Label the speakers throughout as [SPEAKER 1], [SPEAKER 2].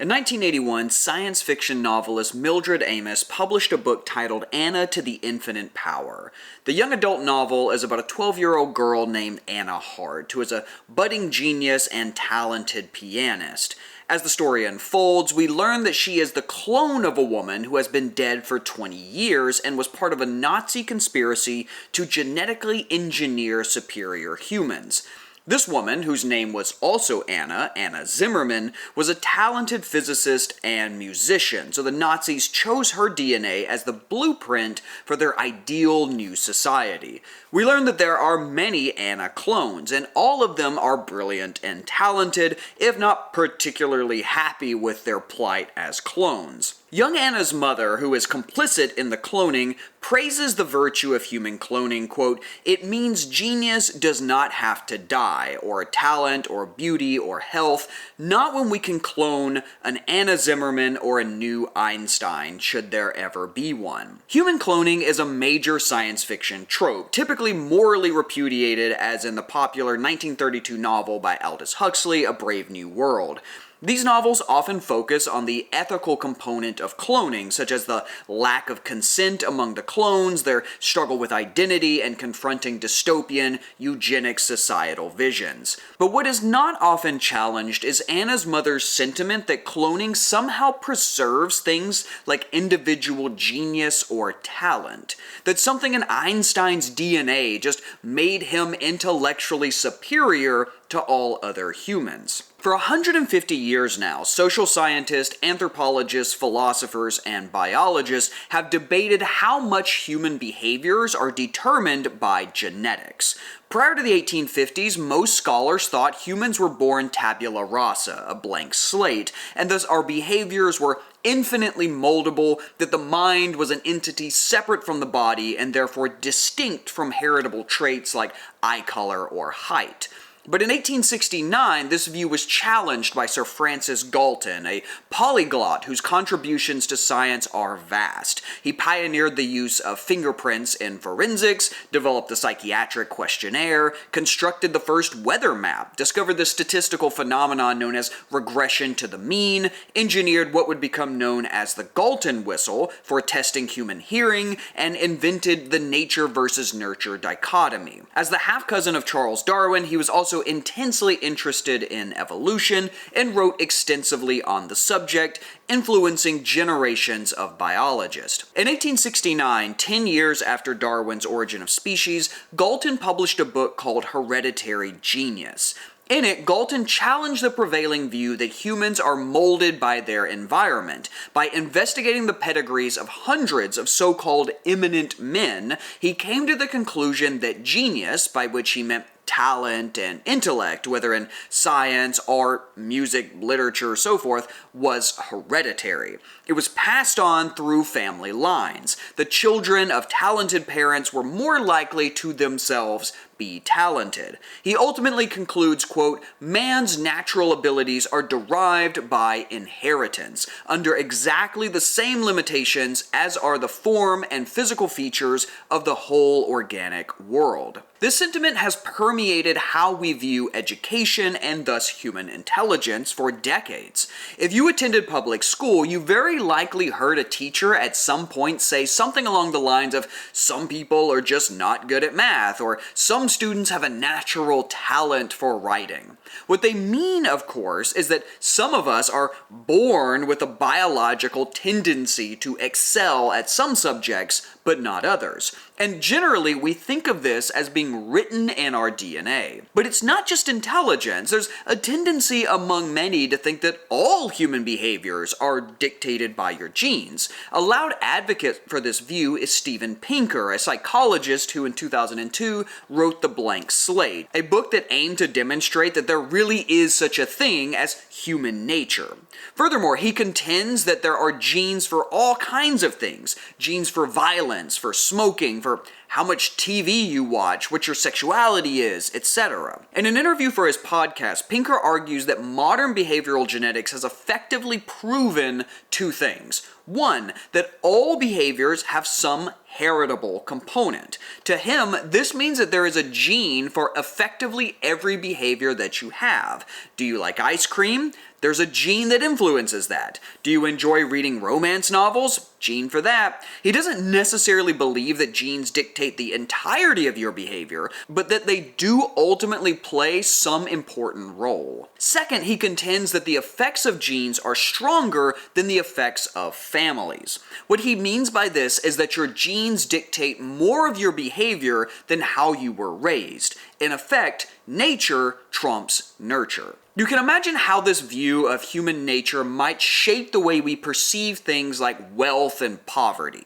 [SPEAKER 1] In 1981, science fiction novelist Mildred Amos published a book titled Anna to the Infinite Power. The young adult novel is about a 12-year-old girl named Anna Hart, who is a budding genius and talented pianist. As the story unfolds, we learn that she is the clone of a woman who has been dead for 20 years and was part of a Nazi conspiracy to genetically engineer superior humans. This woman, whose name was also Anna Zimmerman, was a talented physicist and musician, so the Nazis chose her DNA as the blueprint for their ideal new society. We learn that there are many Anna clones, and all of them are brilliant and talented, if not particularly happy with their plight as clones. Young Anna's mother, who is complicit in the cloning, praises the virtue of human cloning, quote, "It means genius does not have to die, or talent, or beauty, or health, not when we can clone an Anna Zimmerman or a new Einstein, should there ever be one." Human cloning is a major science fiction trope, typically morally repudiated as in the popular 1932 novel by Aldous Huxley, A Brave New World. These novels often focus on the ethical component of cloning, such as the lack of consent among the clones, their struggle with identity, and confronting dystopian, eugenic societal visions. But what is not often challenged is Anna's mother's sentiment that cloning somehow preserves things like individual genius or talent. That something in Einstein's DNA just made him intellectually superior to all other humans. For 150 years now, social scientists, anthropologists, philosophers, and biologists have debated how much human behaviors are determined by genetics. Prior to the 1850s, most scholars thought humans were born tabula rasa, a blank slate, and thus our behaviors were infinitely moldable, that the mind was an entity separate from the body and therefore distinct from heritable traits like eye color or height. But in 1869, this view was challenged by Sir Francis Galton, a polyglot whose contributions to science are vast. He pioneered the use of fingerprints in forensics, developed the psychiatric questionnaire, constructed the first weather map, discovered the statistical phenomenon known as regression to the mean, engineered what would become known as the Galton whistle for testing human hearing, and invented the nature versus nurture dichotomy. As the half-cousin of Charles Darwin, he was also intensely interested in evolution and wrote extensively on the subject, influencing generations of biologists. In 1869, 10 years after Darwin's Origin of Species, Galton published a book called Hereditary Genius. In it, Galton challenged the prevailing view that humans are molded by their environment. By investigating the pedigrees of hundreds of so-called eminent men, he came to the conclusion that genius, by which he meant talent and intellect, whether in science, art, music, literature, so forth, was hereditary. It was passed on through family lines. The children of talented parents were more likely to themselves be talented. He ultimately concludes, quote, "Man's natural abilities are derived by inheritance, under exactly the same limitations as are the form and physical features of the whole organic world." This sentiment has permeated how we view education and thus human intelligence for decades. If you attended public school, you very likely heard a teacher at some point say something along the lines of, "Some people are just not good at math," or "Some students have a natural talent for writing." What they mean, of course, is that some of us are born with a biological tendency to excel at some subjects, but not others. And generally, we think of this as being written in our DNA. But it's not just intelligence. There's a tendency among many to think that all human behaviors are dictated by your genes. A loud advocate for this view is Steven Pinker, a psychologist who in 2002 wrote The Blank Slate, a book that aimed to demonstrate that there really is such a thing as human nature. Furthermore, he contends that there are genes for all kinds of things. Genes for violence, for smoking, for how much TV you watch, what your sexuality is, etc. In an interview for his podcast, Pinker argues that modern behavioral genetics has effectively proven two things. One, that all behaviors have some heritable component. To him, this means that there is a gene for effectively every behavior that you have. Do you like ice cream? There's a gene that influences that. Do you enjoy reading romance novels? Gene for that. He doesn't necessarily believe that genes dictate the entirety of your behavior, but that they do ultimately play some important role. Second, he contends that the effects of genes are stronger than the effects of families. What he means by this is that your genes dictate more of your behavior than how you were raised. In effect, nature trumps nurture. You can imagine how this view of human nature might shape the way we perceive things like wealth and poverty.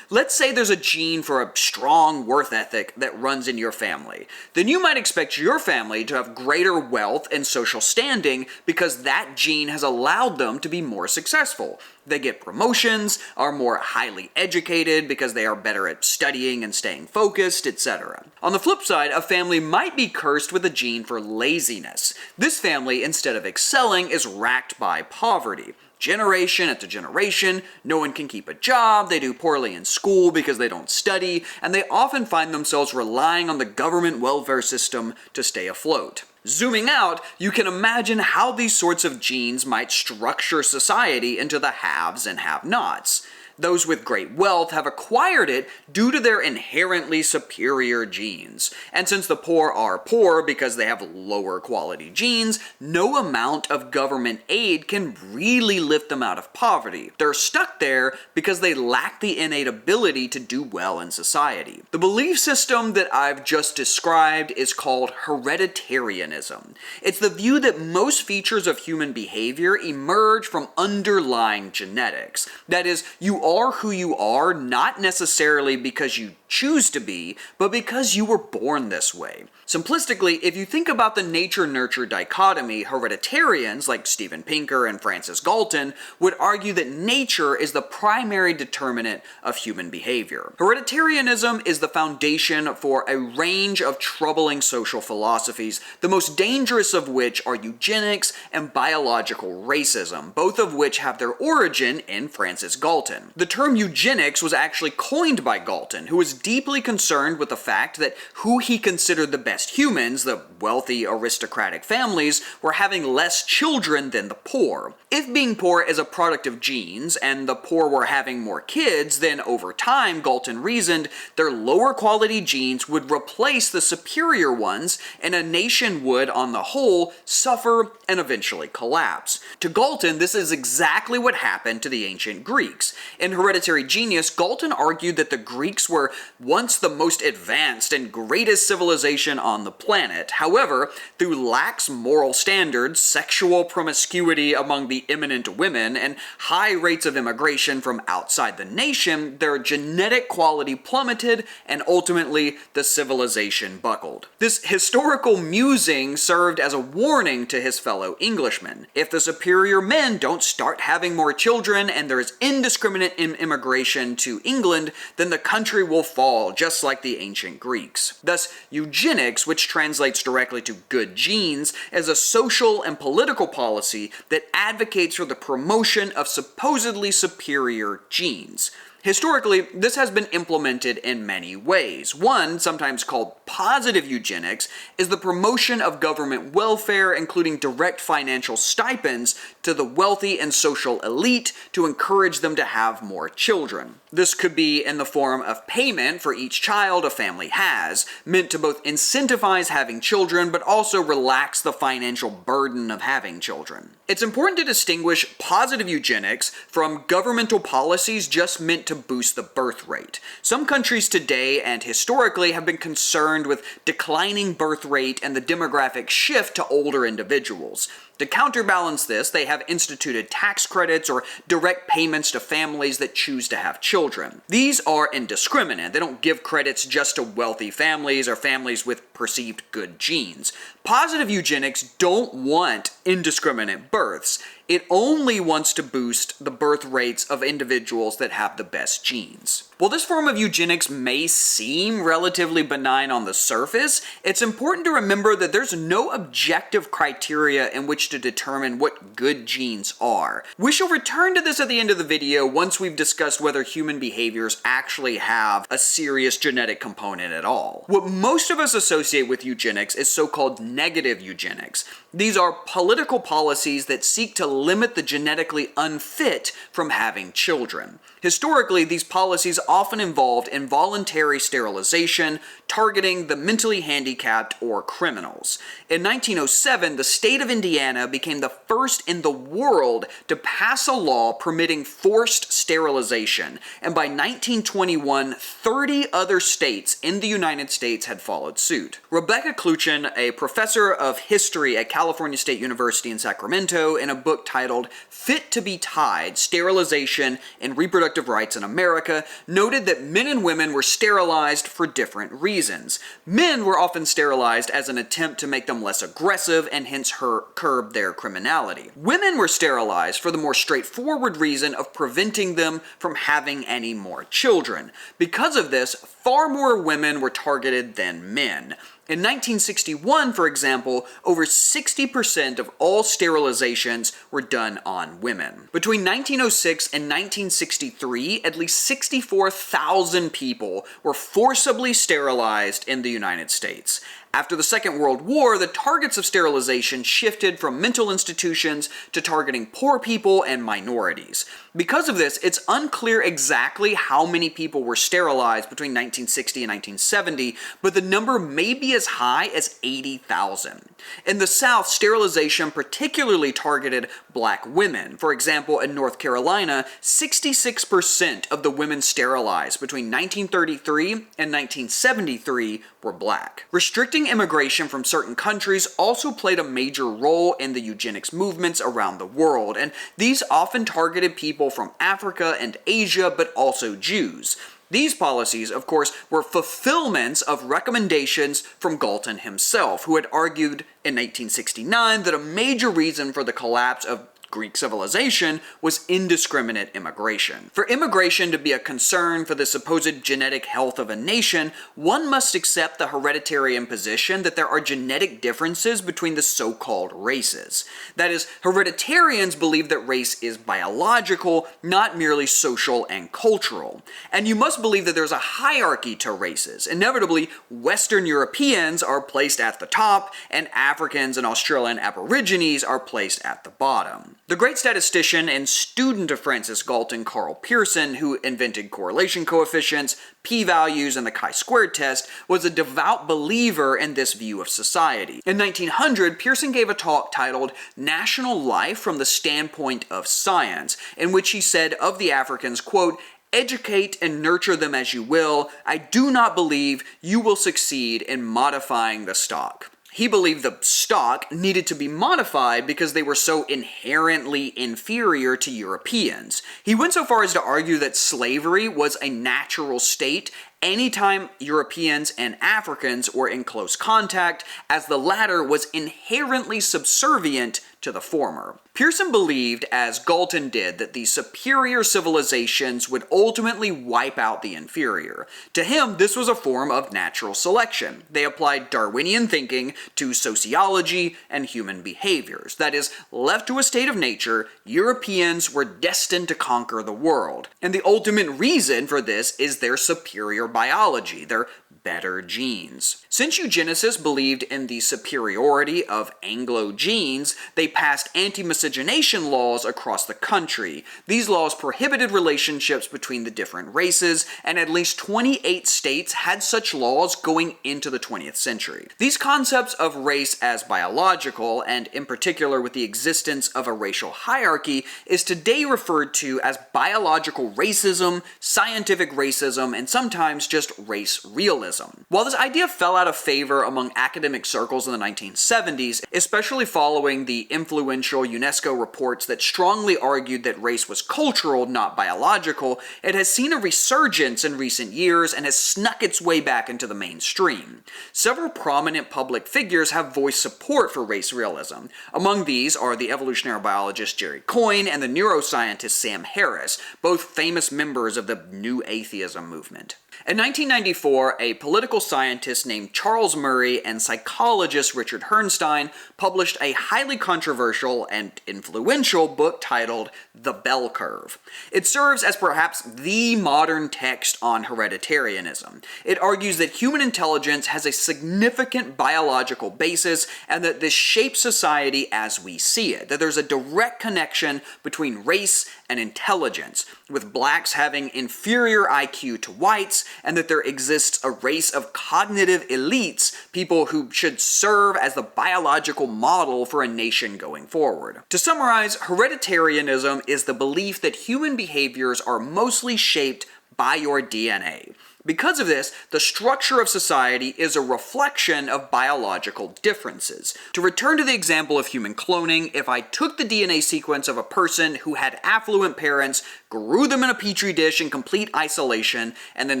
[SPEAKER 1] Let's say there's a gene for a strong work ethic that runs in your family. Then you might expect your family to have greater wealth and social standing because that gene has allowed them to be more successful. They get promotions, are more highly educated because they are better at studying and staying focused, etc. On the flip side, a family might be cursed with a gene for laziness. This family, instead of excelling, is racked by poverty. Generation after generation, no one can keep a job, they do poorly in school because they don't study, and they often find themselves relying on the government welfare system to stay afloat. Zooming out, you can imagine how these sorts of genes might structure society into the haves and have-nots. Those with great wealth have acquired it due to their inherently superior genes. And since the poor are poor because they have lower quality genes, no amount of government aid can really lift them out of poverty. They're stuck there because they lack the innate ability to do well in society. The belief system that I've just described is called hereditarianism. It's the view that most features of human behavior emerge from underlying genetics. That is, you are who you are not necessarily because you choose to be, but because you were born this way. Simplistically, if you think about the nature-nurture dichotomy, hereditarians like Steven Pinker and Francis Galton would argue that nature is the primary determinant of human behavior. Hereditarianism is the foundation for a range of troubling social philosophies, the most dangerous of which are eugenics and biological racism, both of which have their origin in Francis Galton. The term eugenics was actually coined by Galton, who was deeply concerned with the fact that who he considered the best humans, the wealthy aristocratic families, were having less children than the poor. If being poor is a product of genes, and the poor were having more kids, then over time, Galton reasoned, their lower quality genes would replace the superior ones, and a nation would, on the whole, suffer and eventually collapse. To Galton, this is exactly what happened to the ancient Greeks. In Hereditary Genius, Galton argued that the Greeks were once the most advanced and greatest civilization on the planet. However, through lax moral standards, sexual promiscuity among the eminent women, and high rates of immigration from outside the nation, their genetic quality plummeted, and ultimately the civilization buckled. This historical musing served as a warning to his fellow Englishmen. If the superior men don't start having more children and there is indiscriminate immigration to England, then the country will fall, just like the ancient Greeks. Thus, eugenics, which translates directly to good genes, is a social and political policy that advocates for the promotion of supposedly superior genes. Historically, this has been implemented in many ways. One, sometimes called positive eugenics, is the promotion of government welfare, including direct financial stipends to the wealthy and social elite to encourage them to have more children. This could be in the form of payment for each child a family has, meant to both incentivize having children but also relax the financial burden of having children. It's important to distinguish positive eugenics from governmental policies just meant to boost the birth rate. Some countries today and historically have been concerned with declining birth rate and the demographic shift to older individuals. To counterbalance this, they have instituted tax credits or direct payments to families that choose to have children. These are indiscriminate. They don't give credits just to wealthy families or families with perceived good genes. Positive eugenics don't want indiscriminate births. It only wants to boost the birth rates of individuals that have the best genes. While this form of eugenics may seem relatively benign on the surface, it's important to remember that there's no objective criteria in which to determine what good genes are. We shall return to this at the end of the video once we've discussed whether human behaviors actually have a serious genetic component at all. What most of us associate with eugenics is so-called negative eugenics. These are political policies that seek to limit the genetically unfit from having children. Historically, these policies often involved involuntary sterilization, targeting the mentally handicapped or criminals. In 1907, the state of Indiana became the first in the world to pass a law permitting forced sterilization, and by 1921, 30 other states in the United States had followed suit. Rebecca Kluchin, a professor of history at California State University in Sacramento, in a book titled Fit to be Tied: Sterilization and Reproductive Rights in America, noted that men and women were sterilized for different reasons. Men were often sterilized as an attempt to make them less aggressive and hence curb their criminality. Women were sterilized for the more straightforward reason of preventing them from having any more children. Because of this, far more women were targeted than men. In 1961, for example, over 60% of all sterilizations were done on women. Between 1906 and 1963, at least 64,000 people were forcibly sterilized in the United States. After the Second World War, the targets of sterilization shifted from mental institutions to targeting poor people and minorities. Because of this, it's unclear exactly how many people were sterilized between 1960 and 1970, but the number may be as high as 80,000. In the South, sterilization particularly targeted black women. For example, in North Carolina, 66% of the women sterilized between 1933 and 1973 were black. Restricting immigration from certain countries also played a major role in the eugenics movements around the world, and these often targeted people from Africa and Asia, but also Jews. These policies, of course, were fulfillments of recommendations from Galton himself, who had argued in 1869 that a major reason for the collapse of Greek civilization was indiscriminate immigration. For immigration to be a concern for the supposed genetic health of a nation, one must accept the hereditarian position that there are genetic differences between the so-called races. That is, hereditarians believe that race is biological, not merely social and cultural. And you must believe that there's a hierarchy to races. Inevitably, Western Europeans are placed at the top, and Africans and Australian Aborigines are placed at the bottom. The great statistician and student of Francis Galton, Carl Pearson, who invented correlation coefficients, p-values, and the chi-squared test, was a devout believer in this view of society. In 1900, Pearson gave a talk titled National Life from the Standpoint of Science, in which he said of the Africans, quote, "Educate and nurture them as you will, I do not believe you will succeed in modifying the stock." He believed the stock needed to be modified because they were so inherently inferior to Europeans. He went so far as to argue that slavery was a natural state anytime Europeans and Africans were in close contact, as the latter was inherently subservient to the former. Pearson believed, as Galton did, that the superior civilizations would ultimately wipe out the inferior. To him, this was a form of natural selection. They applied Darwinian thinking to sociology and human behaviors. That is, left to a state of nature, Europeans were destined to conquer the world. And the ultimate reason for this is their superior biology, their better genes. Since eugenicists believed in the superiority of Anglo genes, they passed anti-miscegenation laws across the country. These laws prohibited relationships between the different races, and at least 28 states had such laws going into the 20th century. These concepts of race as biological, and in particular with the existence of a racial hierarchy, is today referred to as biological racism, scientific racism, and sometimes just race realism. realism. While this idea fell out of favor among academic circles in the 1970s, especially following the influential UNESCO reports that strongly argued that race was cultural, not biological, it has seen a resurgence in recent years and has snuck its way back into the mainstream. Several prominent public figures have voiced support for race realism. Among these are the evolutionary biologist Jerry Coyne and the neuroscientist Sam Harris, both famous members of the New Atheism movement. In 1994, a political scientist named Charles Murray and psychologist Richard Herrnstein published a highly controversial and influential book titled The Bell Curve. It serves as perhaps the modern text on hereditarianism. It argues that human intelligence has a significant biological basis and that this shapes society as we see it, that there's a direct connection between race and intelligence, with blacks having inferior IQ to whites, and that there exists a race of cognitive elites, people who should serve as the biological model for a nation going forward. To summarize, hereditarianism is the belief that human behaviors are mostly shaped by your DNA. Because of this, the structure of society is a reflection of biological differences. To return to the example of human cloning, if I took the DNA sequence of a person who had affluent parents, grew them in a petri dish in complete isolation, and then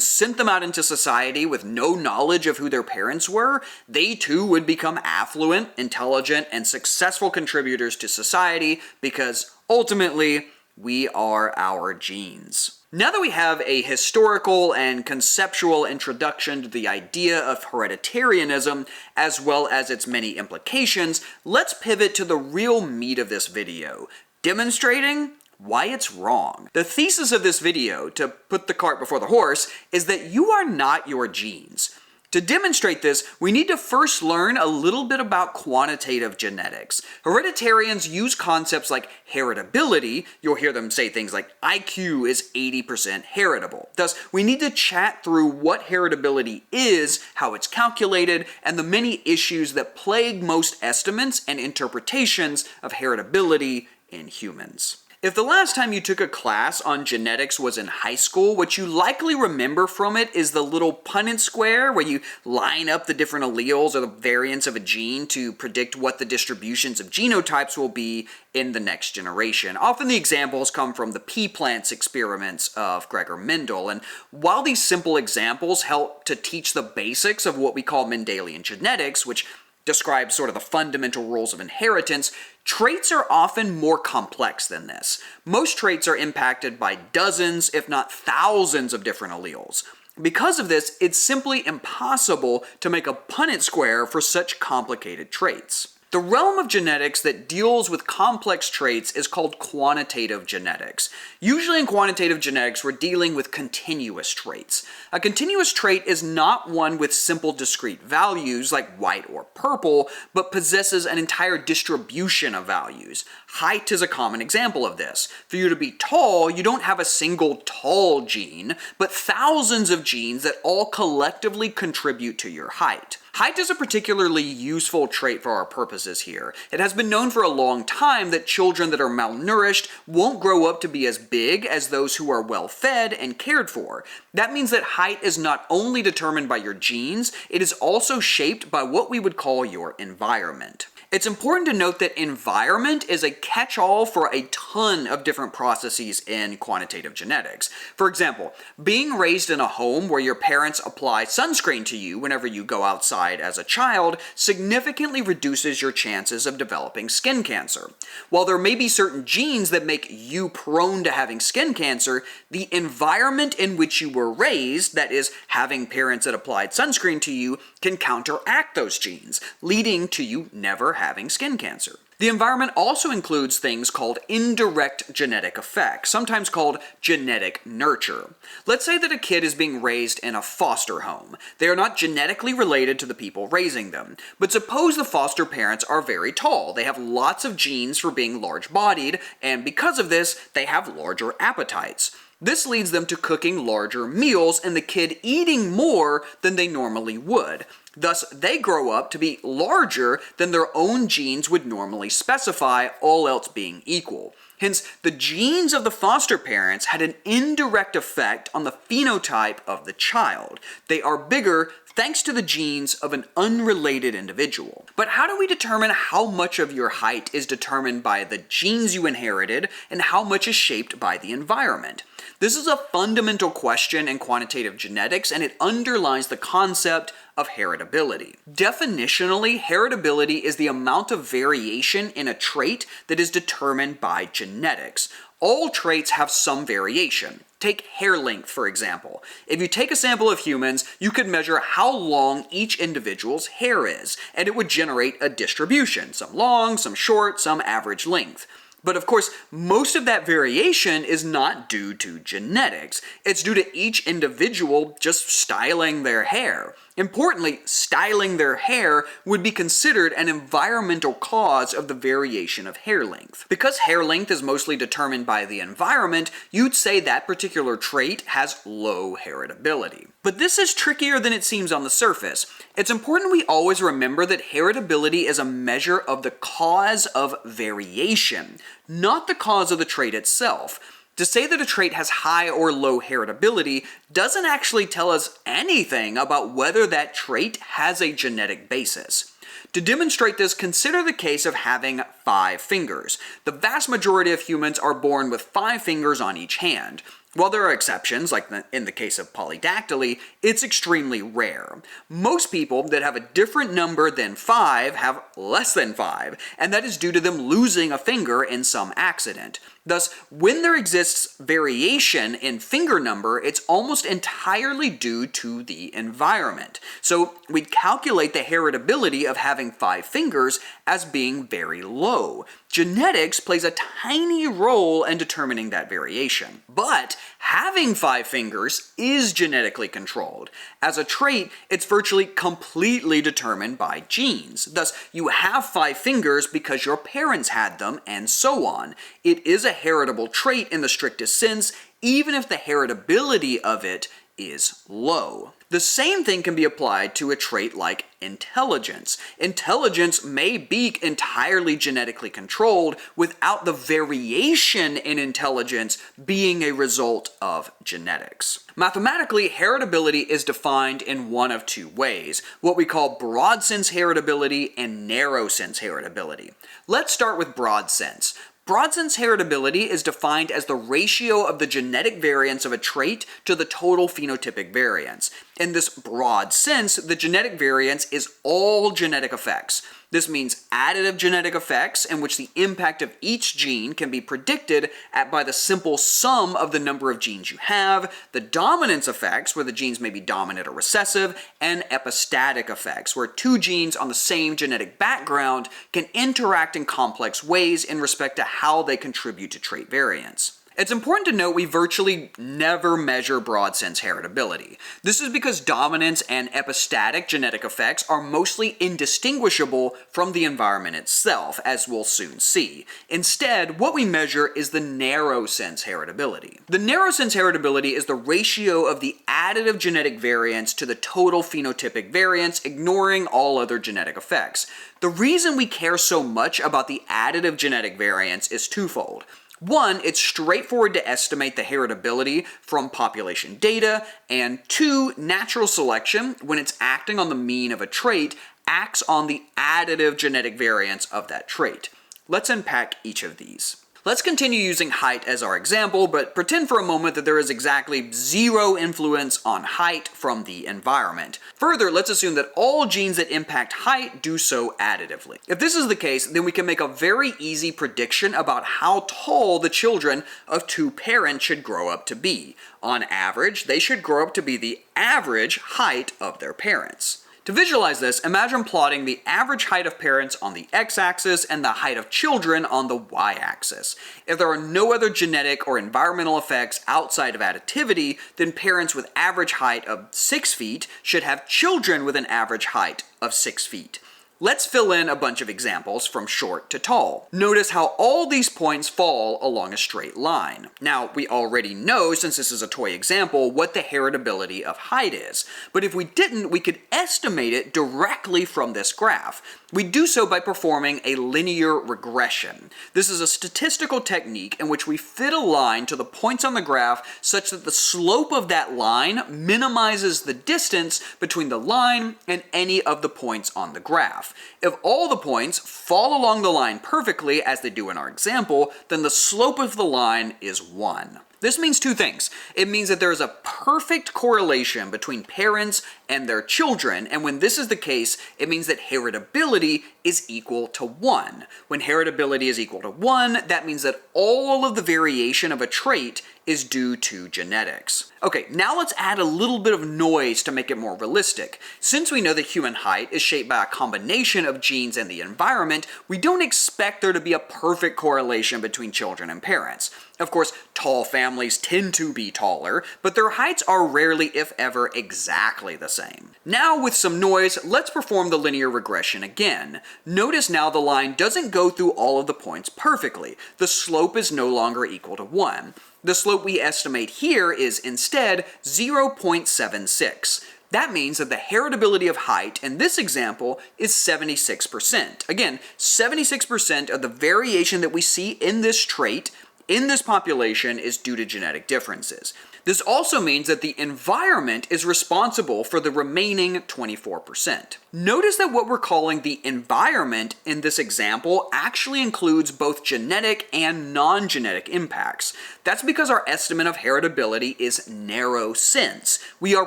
[SPEAKER 1] sent them out into society with no knowledge of who their parents were, they too would become affluent, intelligent, and successful contributors to society because ultimately, we are our genes. Now that we have a historical and conceptual introduction to the idea of hereditarianism, as well as its many implications, let's pivot to the real meat of this video, demonstrating why it's wrong. The thesis of this video, to put the cart before the horse, is that you are not your genes. To demonstrate this, we need to first learn a little bit about quantitative genetics. Hereditarians use concepts like heritability. You'll hear them say things like IQ is 80% heritable. Thus, we need to chat through what heritability is, how it's calculated, and the many issues that plague most estimates and interpretations of heritability in humans. If the last time you took a class on genetics was in high school, what you likely remember from it is the little Punnett square where you line up the different alleles or the variants of a gene to predict what the distributions of genotypes will be in the next generation. Often the examples come from the pea plants experiments of Gregor Mendel, and while these simple examples help to teach the basics of what we call Mendelian genetics, which describes sort of the fundamental rules of inheritance, traits are often more complex than this. Most traits are impacted by dozens, if not thousands, of different alleles. Because of this, it's simply impossible to make a Punnett square for such complicated traits. The realm of genetics that deals with complex traits is called quantitative genetics. Usually in quantitative genetics, we're dealing with continuous traits. A continuous trait is not one with simple discrete values like white or purple, but possesses an entire distribution of values. Height is a common example of this. For you to be tall, you don't have a single tall gene, but thousands of genes that all collectively contribute to your height. Height is a particularly useful trait for our purposes here. It has been known for a long time that children that are malnourished won't grow up to be as big as those who are well fed and cared for. That means that height is not only determined by your genes, it is also shaped by what we would call your environment. It's important to note that environment is a catch-all for a ton of different processes in quantitative genetics. For example, being raised in a home where your parents apply sunscreen to you whenever you go outside as a child significantly reduces your chances of developing skin cancer. While there may be certain genes that make you prone to having skin cancer, the environment in which you were raised, that is, having parents that applied sunscreen to you, can counteract those genes, leading to you never having skin cancer. The environment also includes things called indirect genetic effects, sometimes called genetic nurture. Let's say that a kid is being raised in a foster home. They are not genetically related to the people raising them. But suppose the foster parents are very tall. They have lots of genes for being large-bodied, and because of this, they have larger appetites. This leads them to cooking larger meals and the kid eating more than they normally would. Thus, they grow up to be larger than their own genes would normally specify, all else being equal. Hence, the genes of the foster parents had an indirect effect on the phenotype of the child. They are bigger thanks to the genes of an unrelated individual. But how do we determine how much of your height is determined by the genes you inherited and how much is shaped by the environment? This is a fundamental question in quantitative genetics, and it underlies the concept of heritability. Definitionally, heritability is the amount of variation in a trait that is determined by genetics. All traits have some variation. Take hair length, for example. If you take a sample of humans, you could measure how long each individual's hair is, and it would generate a distribution, some long, some short, some average length. But of course, most of that variation is not due to genetics. It's due to each individual just styling their hair. Importantly, styling their hair would be considered an environmental cause of the variation of hair length. Because hair length is mostly determined by the environment, you'd say that particular trait has low heritability. But this is trickier than it seems on the surface. It's important we always remember that heritability is a measure of the cause of variation, not the cause of the trait itself. To say that a trait has high or low heritability doesn't actually tell us anything about whether that trait has a genetic basis. To demonstrate this, consider the case of having 5 fingers. The vast majority of humans are born with 5 fingers on each hand. While there are exceptions, like in the case of polydactyly, it's extremely rare. Most people that have a different number than 5 have less than 5, and that is due to them losing a finger in some accident. Thus, when there exists variation in finger number, it's almost entirely due to the environment. So we'd calculate the heritability of having 5 fingers as being very low. Genetics plays a tiny role in determining that variation. But having 5 fingers is genetically controlled. As a trait, it's virtually completely determined by genes. Thus, you have 5 fingers because your parents had them, and so on. It is a heritable trait in the strictest sense, even if the heritability of it is low. The same thing can be applied to a trait like intelligence. Intelligence may be entirely genetically controlled without the variation in intelligence being a result of genetics. Mathematically, heritability is defined in one of 2 ways, what we call broad sense heritability and narrow sense heritability. Let's start with broad sense. Broad sense heritability is defined as the ratio of the genetic variance of a trait to the total phenotypic variance. In this broad sense, the genetic variance is all genetic effects. This means additive genetic effects in which the impact of each gene can be predicted by the simple sum of the number of genes you have, the dominance effects, where the genes may be dominant or recessive, and epistatic effects, where 2 genes on the same genetic background can interact in complex ways in respect to how they contribute to trait variance. It's important to note we virtually never measure broad sense heritability. This is because dominance and epistatic genetic effects are mostly indistinguishable from the environment itself, as we'll soon see. Instead, what we measure is the narrow sense heritability. The narrow sense heritability is the ratio of the additive genetic variance to the total phenotypic variance, ignoring all other genetic effects. The reason we care so much about the additive genetic variance is twofold. 1, it's straightforward to estimate the heritability from population data, and 2, natural selection, when it's acting on the mean of a trait, acts on the additive genetic variance of that trait. Let's unpack each of these. Let's continue using height as our example, but pretend for a moment that there is exactly 0 influence on height from the environment. Further, let's assume that all genes that impact height do so additively. If this is the case, then we can make a very easy prediction about how tall the children of 2 parents should grow up to be. On average, they should grow up to be the average height of their parents. To visualize this, imagine plotting the average height of parents on the x-axis and the height of children on the y-axis. If there are no other genetic or environmental effects outside of additivity, then parents with average height of 6 feet should have children with an average height of 6 feet. Let's fill in a bunch of examples from short to tall. Notice how all these points fall along a straight line. Now, we already know, since this is a toy example, what the heritability of height is. But if we didn't, we could estimate it directly from this graph. We do so by performing a linear regression. This is a statistical technique in which we fit a line to the points on the graph such that the slope of that line minimizes the distance between the line and any of the points on the graph. If all the points fall along the line perfectly, as they do in our example, then the slope of the line is 1. This means two things. It means that there is a perfect correlation between parents and their children, and when this is the case, it means that heritability is equal to 1. When heritability is equal to 1, that means that all of the variation of a trait is due to genetics. Okay, now let's add a little bit of noise to make it more realistic. Since we know that human height is shaped by a combination of genes and the environment, we don't expect there to be a perfect correlation between children and parents. Of course, tall families tend to be taller, but their heights are rarely, if ever, exactly the same. Now, with some noise, let's perform the linear regression again. Notice now the line doesn't go through all of the points perfectly. The slope is no longer equal to 1. The slope we estimate here is instead 0.76. That means that the heritability of height in this example is 76%. Again, 76% of the variation that we see in this trait in this population is due to genetic differences. This also means that the environment is responsible for the remaining 24%. Notice that what we're calling the environment in this example actually includes both genetic and non-genetic impacts. That's because our estimate of heritability is narrow sense. We are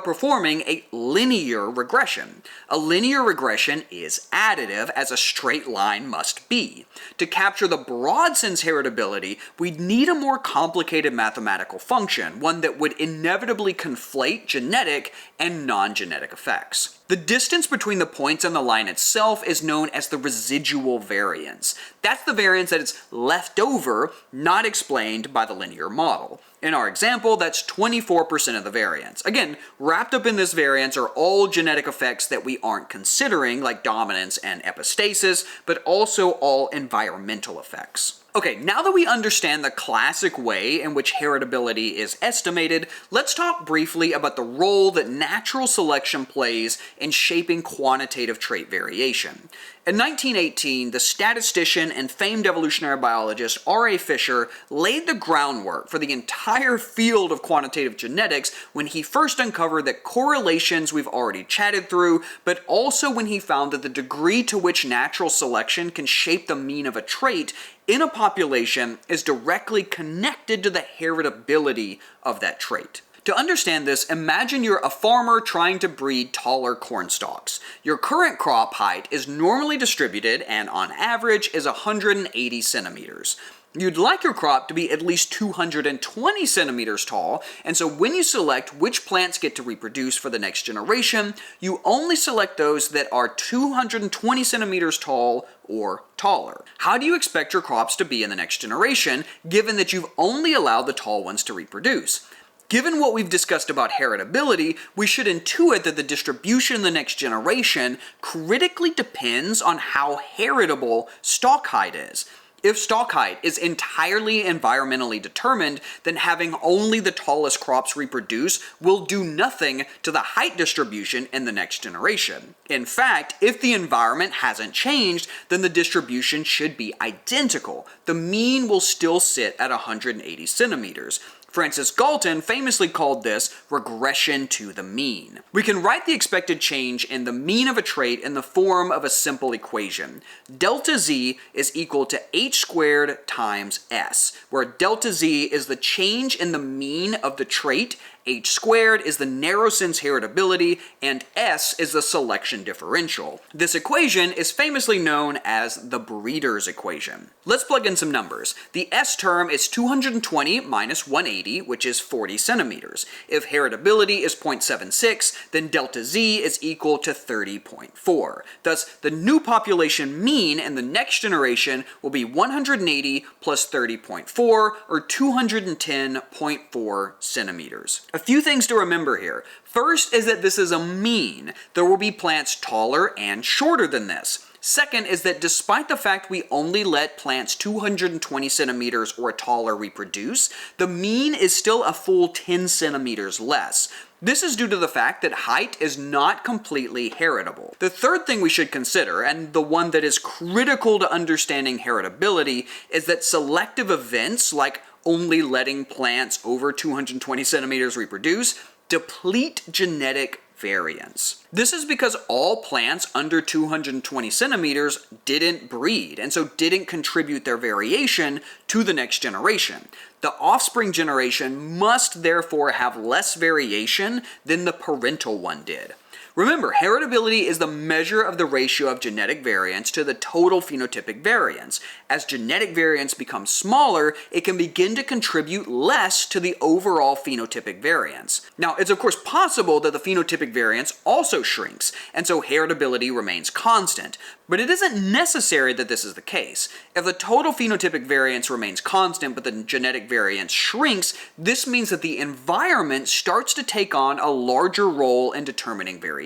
[SPEAKER 1] performing a linear regression. A linear regression is additive, as a straight line must be. To capture the broad sense heritability, we'd need a more complicated mathematical function, one that would inevitably conflate genetic and non-genetic effects. The distance between the points on the line itself is known as the residual variance. That's the variance that is left over, not explained by the linear model. In our example, that's 24% of the variance. Again, wrapped up in this variance are all genetic effects that we aren't considering, like dominance and epistasis, but also all environmental effects. Okay, now that we understand the classic way in which heritability is estimated, let's talk briefly about the role that natural selection plays in shaping quantitative trait variation. In 1918, the statistician and famed evolutionary biologist R.A. Fisher laid the groundwork for the entire field of quantitative genetics when he first uncovered that correlations we've already chatted through, but also when he found that the degree to which natural selection can shape the mean of a trait in a population is directly connected to the heritability of that trait. To understand this, imagine you're a farmer trying to breed taller corn stalks. Your current crop height is normally distributed and on average is 180 centimeters. You'd like your crop to be at least 220 centimeters tall, and so when you select which plants get to reproduce for the next generation, you only select those that are 220 centimeters tall or taller. How do you expect your crops to be in the next generation, given that you've only allowed the tall ones to reproduce? Given what we've discussed about heritability, we should intuit that the distribution in the next generation critically depends on how heritable stalk height is. If stalk height is entirely environmentally determined, then having only the tallest crops reproduce will do nothing to the height distribution in the next generation. In fact, if the environment hasn't changed, then the distribution should be identical. The mean will still sit at 180 centimeters. Francis Galton famously called this regression to the mean. We can write the expected change in the mean of a trait in the form of a simple equation. Delta z is equal to h squared times s, where delta z is the change in the mean of the trait, h squared is the narrow sense heritability, and s is the selection differential. This equation is famously known as the breeder's equation. Let's plug in some numbers. The s term is 220 minus 180, which is 40 centimeters. If heritability is 0.76, then delta z is equal to 30.4. Thus, the new population mean in the next generation will be 180 plus 30.4, or 210.4 centimeters. A few things to remember here. First is that this is a mean. There will be plants taller and shorter than this. Second is that despite the fact we only let plants 220 centimeters or taller reproduce, the mean is still a full 10 centimeters less. This is due to the fact that height is not completely heritable. The third thing we should consider, and the one that is critical to understanding heritability, is that selective events like only letting plants over 220 centimeters reproduce deplete genetic variance. This is because all plants under 220 centimeters didn't breed, and so didn't contribute their variation to the next generation. The offspring generation must therefore have less variation than the parental one did. Remember, heritability is the measure of the ratio of genetic variance to the total phenotypic variance. As genetic variance becomes smaller, it can begin to contribute less to the overall phenotypic variance. Now, it's of course possible that the phenotypic variance also shrinks, and so heritability remains constant. But it isn't necessary that this is the case. If the total phenotypic variance remains constant but the genetic variance shrinks, this means that the environment starts to take on a larger role in determining variation.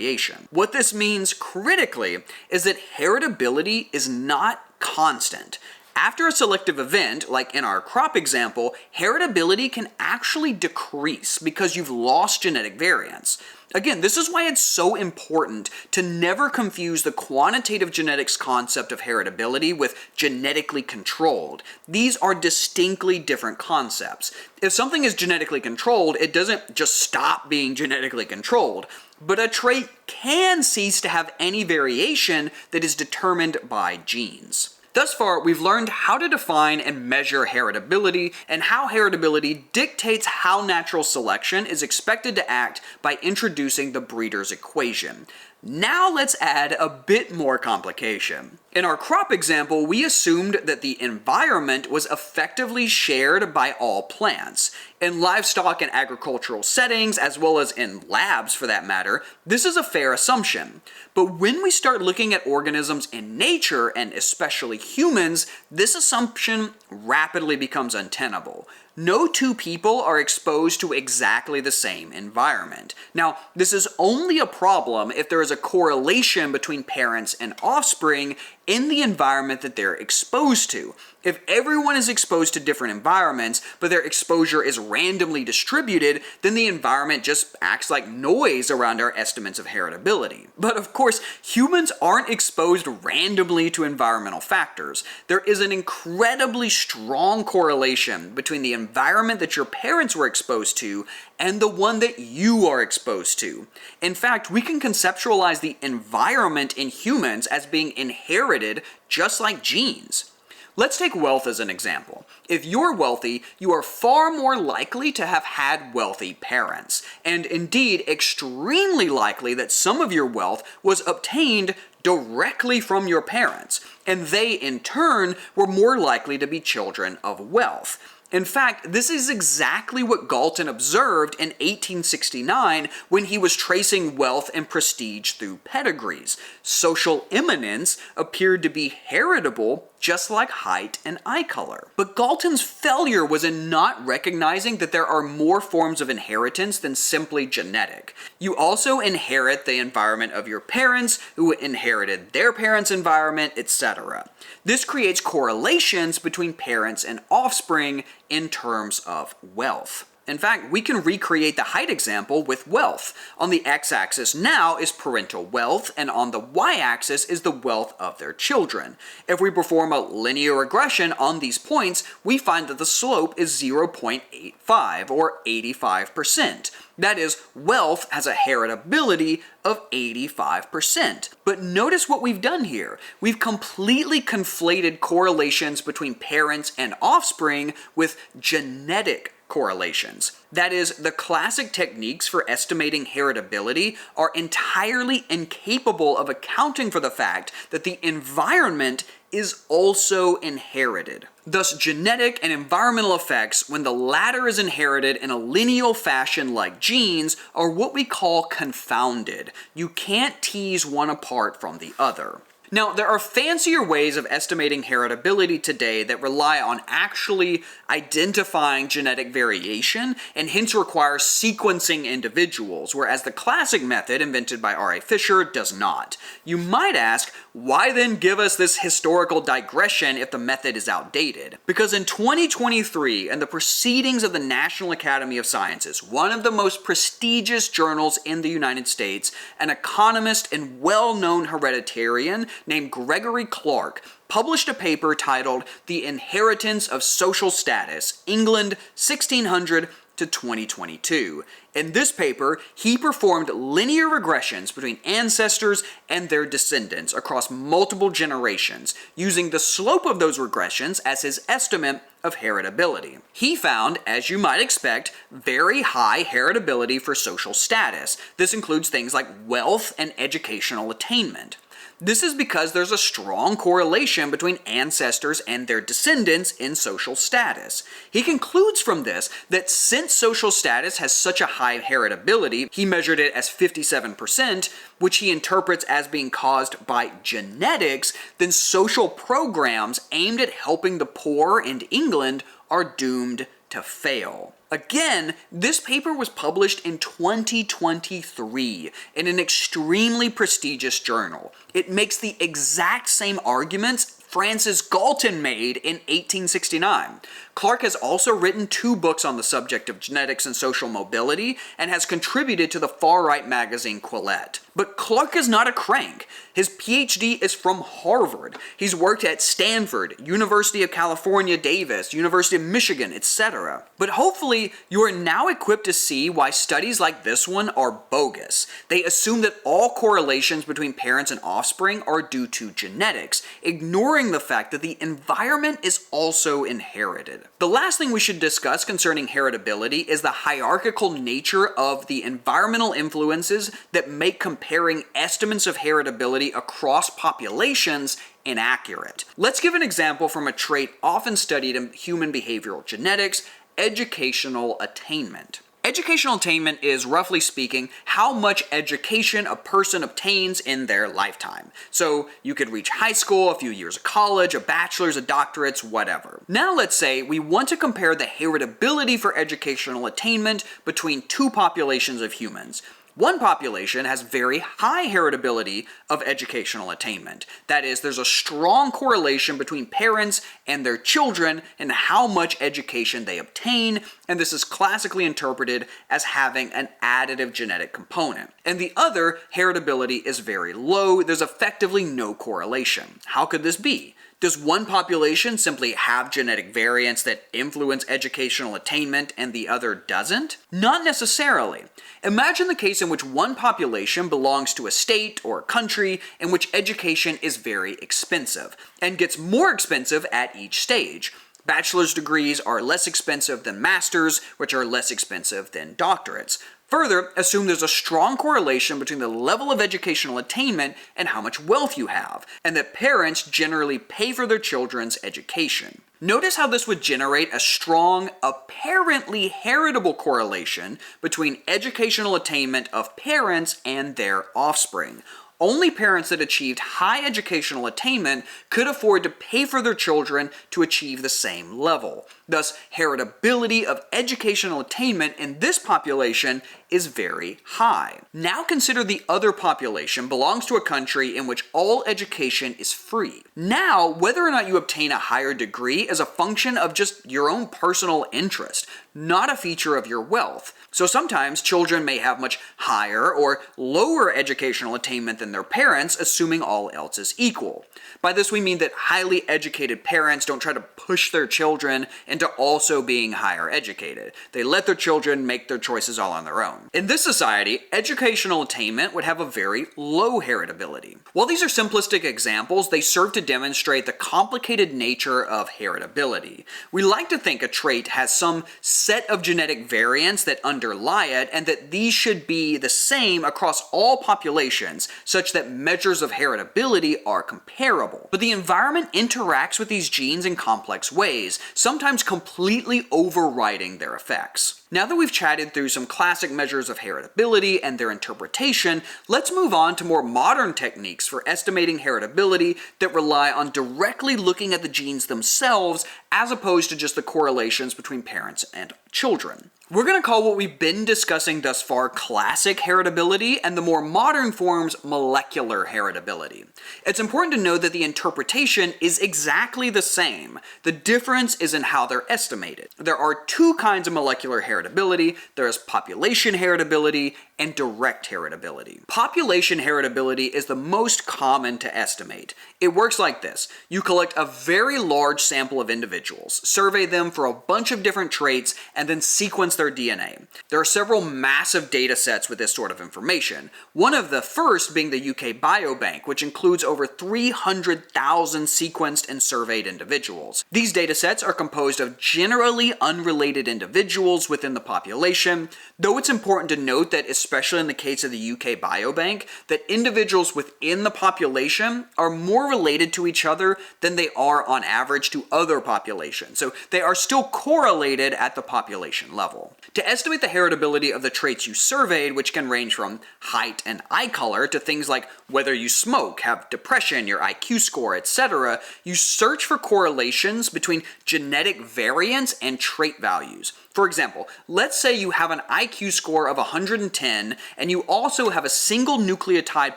[SPEAKER 1] What this means critically is that heritability is not constant. After a selective event, like in our crop example, heritability can actually decrease because you've lost genetic variance. Again, this is why it's so important to never confuse the quantitative genetics concept of heritability with genetically controlled. These are distinctly different concepts. If something is genetically controlled, it doesn't just stop being genetically controlled. But a trait can cease to have any variation that is determined by genes. Thus far, we've learned how to define and measure heritability, and how heritability dictates how natural selection is expected to act by introducing the breeder's equation. Now let's add a bit more complication. In our crop example, we assumed that the environment was effectively shared by all plants. In livestock and agricultural settings, as well as in labs for that matter, this is a fair assumption. But when we start looking at organisms in nature, and especially humans, this assumption rapidly becomes untenable. No two people are exposed to exactly the same environment. Now, this is only a problem if there is a correlation between parents and offspring in the environment that they're exposed to. If everyone is exposed to different environments, but their exposure is randomly distributed, then the environment just acts like noise around our estimates of heritability. But of course, humans aren't exposed randomly to environmental factors. There is an incredibly strong correlation between the environment that your parents were exposed to and the one that you are exposed to. In fact, we can conceptualize the environment in humans as being inherited just like genes. Let's take wealth as an example. If you're wealthy, you are far more likely to have had wealthy parents, and indeed extremely likely that some of your wealth was obtained directly from your parents, and they in turn were more likely to be children of wealth. In fact, this is exactly what Galton observed in 1869 when he was tracing wealth and prestige through pedigrees. Social eminence appeared to be heritable just like height and eye color. But Galton's failure was in not recognizing that there are more forms of inheritance than simply genetic. You also inherit the environment of your parents, who inherited their parents' environment, etc. This creates correlations between parents and offspring in terms of wealth. In fact, we can recreate the height example with wealth. On the x-axis now is parental wealth, and on the y-axis is the wealth of their children. If we perform a linear regression on these points, we find that the slope is 0.85, or 85%. That is, wealth has a heritability of 85%. But notice what we've done here. We've completely conflated correlations between parents and offspring with genetic correlations. That is, the classic techniques for estimating heritability are entirely incapable of accounting for the fact that the environment is also inherited. Thus, genetic and environmental effects, when the latter is inherited in a lineal fashion like genes, are what we call confounded. You can't tease one apart from the other. Now, there are fancier ways of estimating heritability today that rely on actually identifying genetic variation and hence require sequencing individuals, whereas the classic method invented by R.A. Fisher does not. You might ask, why then give us this historical digression if the method is outdated? Because in 2023, in the Proceedings of the National Academy of Sciences, one of the most prestigious journals in the United States, an economist and well-known hereditarian named Gregory Clark published a paper titled The Inheritance of Social Status, England 1600 to 2022. In this paper, he performed linear regressions between ancestors and their descendants across multiple generations, using the slope of those regressions as his estimate of heritability. He found, as you might expect, very high heritability for social status. This includes things like wealth and educational attainment. This is because there's a strong correlation between ancestors and their descendants in social status. He concludes from this that since social status has such a high heritability, he measured it as 57%, which he interprets as being caused by genetics, then social programs aimed at helping the poor in England are doomed to fail. Again, this paper was published in 2023 in an extremely prestigious journal. It makes the exact same arguments Francis Galton made in 1869. Clark has also written 2 books on the subject of genetics and social mobility and has contributed to the far-right magazine Quillette. But Clark is not a crank. His PhD is from Harvard. He's worked at Stanford, University of California, Davis, University of Michigan, etc. But hopefully, you are now equipped to see why studies like this one are bogus. They assume that all correlations between parents and offspring are due to genetics, ignoring the fact that the environment is also inherited. The last thing we should discuss concerning heritability is the hierarchical nature of the environmental influences that make comparing estimates of heritability across populations inaccurate. Let's give an example from a trait often studied in human behavioral genetics: educational attainment. Educational attainment is, roughly speaking, how much education a person obtains in their lifetime. So you could reach high school, a few years of college, a bachelor's, a doctorate's, whatever. Now let's say we want to compare the heritability for educational attainment between 2 populations of humans. One population has very high heritability of educational attainment. That is, there's a strong correlation between parents and their children and how much education they obtain, and this is classically interpreted as having an additive genetic component. And the other, heritability is very low. There's effectively no correlation. How could this be? Does one population simply have genetic variants that influence educational attainment and the other doesn't? Not necessarily. Imagine the case in which one population belongs to a state or a country in which education is very expensive and gets more expensive at each stage. Bachelor's degrees are less expensive than masters, which are less expensive than doctorates. Further, assume there's a strong correlation between the level of educational attainment and how much wealth you have, and that parents generally pay for their children's education. Notice how this would generate a strong, apparently heritable correlation between educational attainment of parents and their offspring. Only parents that achieved high educational attainment could afford to pay for their children to achieve the same level. Thus, heritability of educational attainment in this population is very high. Now consider the other population belongs to a country in which all education is free. Now, whether or not you obtain a higher degree is a function of just your own personal interest, not a feature of your wealth. So sometimes children may have much higher or lower educational attainment than their parents, assuming all else is equal. By this we mean that highly educated parents don't try to push their children into also being higher educated. They let their children make their choices all on their own. In this society, educational attainment would have a very low heritability. While these are simplistic examples, they serve to demonstrate the complicated nature of heritability. We like to think a trait has some set of genetic variants that underlie it, and that these should be the same across all populations, such that measures of heritability are comparable. But the environment interacts with these genes in complex ways, sometimes completely overriding their effects. Now that we've chatted through some classic measures measures of heritability and their interpretation, let's move on to more modern techniques for estimating heritability that rely on directly looking at the genes themselves as opposed to just the correlations between parents and children. We're going to call what we've been discussing thus far classic heritability and the more modern forms molecular heritability. It's important to know that the interpretation is exactly the same. The difference is in how they're estimated. There are two kinds of molecular heritability. There is population heritability and direct heritability. Population heritability is the most common to estimate. It works like this. You collect a very large sample of individuals, survey them for a bunch of different traits, and then sequence their DNA. There are several massive data sets with this sort of information. One of the first being the UK Biobank, which includes over 300,000 sequenced and surveyed individuals. These data sets are composed of generally unrelated individuals within the population, though it's important to note that, especially in the case of the UK Biobank, that individuals within the population are more related to each other than they are on average to other populations. So they are still correlated at the population level. To estimate the heritability of the traits you surveyed, which can range from height and eye color to things like whether you smoke, have depression, your IQ score, etc., you search for correlations between genetic variants and trait values. For example, let's say you have an IQ score of 110 and you also have a single nucleotide